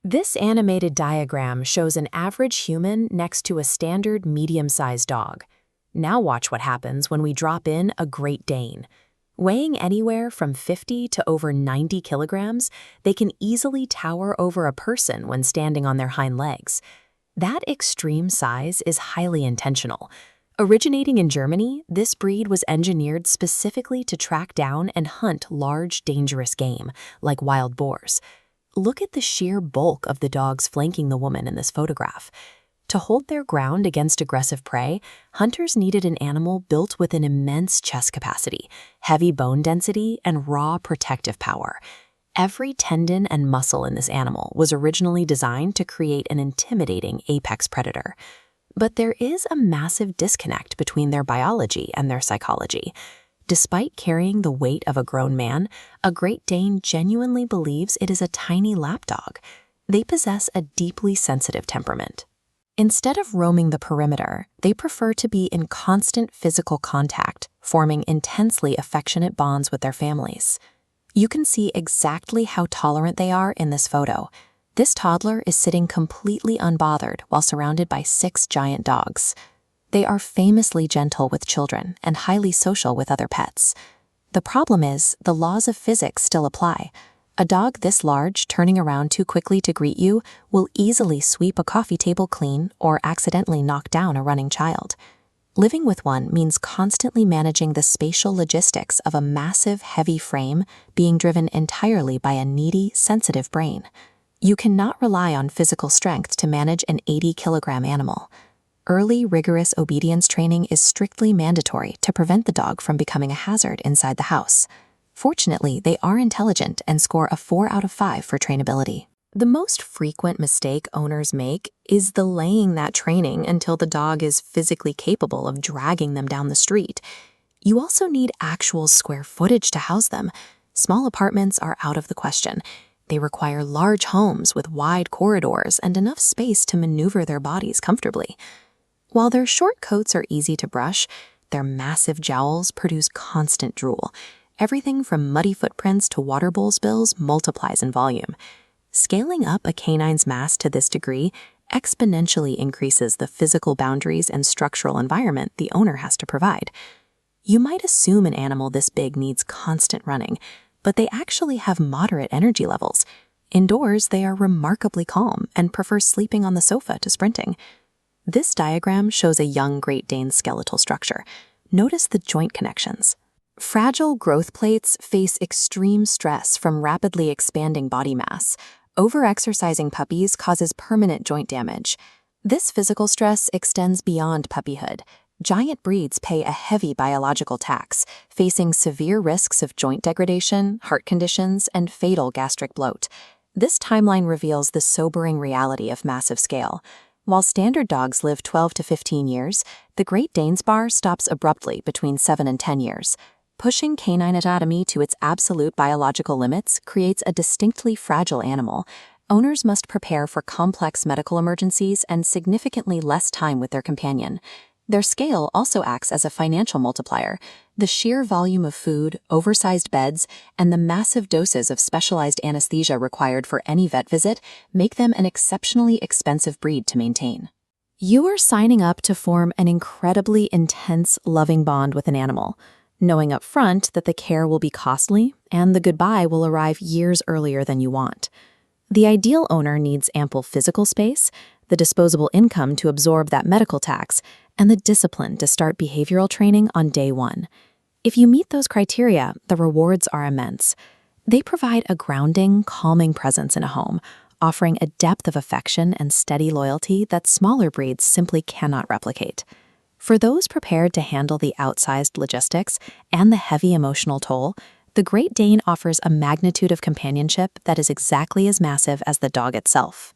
This animated diagram shows an average human next to a standard medium-sized dog. Now watch what happens when we drop in a Great Dane. Weighing anywhere from 50 to over 90 kilograms, they can easily tower over a person when standing on their hind legs. That extreme size is highly intentional. Originating in Germany, this breed was engineered specifically to track down and hunt large, dangerous game, like wild boars. Look at the sheer bulk of the dogs flanking the woman in this photograph. To hold their ground against aggressive prey, hunters needed an animal built with an immense chest capacity, heavy bone density, and raw protective power. Every tendon and muscle in this animal was originally designed to create an intimidating apex predator. But there is a massive disconnect between their biology and their psychology. Despite carrying the weight of a grown man, a Great Dane genuinely believes it is a tiny lapdog. They possess a deeply sensitive temperament. Instead of roaming the perimeter, they prefer to be in constant physical contact, forming intensely affectionate bonds with their families. You can see exactly how tolerant they are in this photo. This toddler is sitting completely unbothered while surrounded by 6 giant dogs. They are famously gentle with children and highly social with other pets. The problem is, the laws of physics still apply. A dog this large turning around too quickly to greet you will easily sweep a coffee table clean or accidentally knock down a running child. Living with one means constantly managing the spatial logistics of a massive, heavy frame being driven entirely by a needy, sensitive brain. You cannot rely on physical strength to manage an 80-kilogram animal. Early, rigorous obedience training is strictly mandatory to prevent the dog from becoming a hazard inside the house. Fortunately, they are intelligent and score a 4 out of 5 for trainability. The most frequent mistake owners make is delaying that training until the dog is physically capable of dragging them down the street. You also need actual square footage to house them. Small apartments are out of the question. They require large homes with wide corridors and enough space to maneuver their bodies comfortably. While their short coats are easy to brush, their massive jowls produce constant drool. Everything from muddy footprints to water bowl spills multiplies in volume. Scaling up a canine's mass to this degree exponentially increases the physical boundaries and structural environment the owner has to provide. You might assume an animal this big needs constant running, but they actually have moderate energy levels. Indoors, they are remarkably calm and prefer sleeping on the sofa to sprinting. This diagram shows a young Great Dane skeletal structure. Notice the joint connections. Fragile growth plates face extreme stress from rapidly expanding body mass. Overexercising puppies causes permanent joint damage. This physical stress extends beyond puppyhood. Giant breeds pay a heavy biological tax, facing severe risks of joint degradation, heart conditions, and fatal gastric bloat. This timeline reveals the sobering reality of massive scale. While standard dogs live 12 to 15 years, the Great Dane's bar stops abruptly between 7 and 10 years. Pushing canine anatomy to its absolute biological limits creates a distinctly fragile animal. Owners must prepare for complex medical emergencies and significantly less time with their companion. Their scale also acts as a financial multiplier. The sheer volume of food, oversized beds, and the massive doses of specialized anesthesia required for any vet visit make them an exceptionally expensive breed to maintain. You are signing up to form an incredibly intense, loving bond with an animal, knowing up front that the care will be costly and the goodbye will arrive years earlier than you want. The ideal owner needs ample physical space, the disposable income to absorb that medical tax, and the discipline to start behavioral training on day 1. If you meet those criteria, the rewards are immense. They provide a grounding, calming presence in a home, offering a depth of affection and steady loyalty that smaller breeds simply cannot replicate. For those prepared to handle the outsized logistics and the heavy emotional toll, the Great Dane offers a magnitude of companionship that is exactly as massive as the dog itself.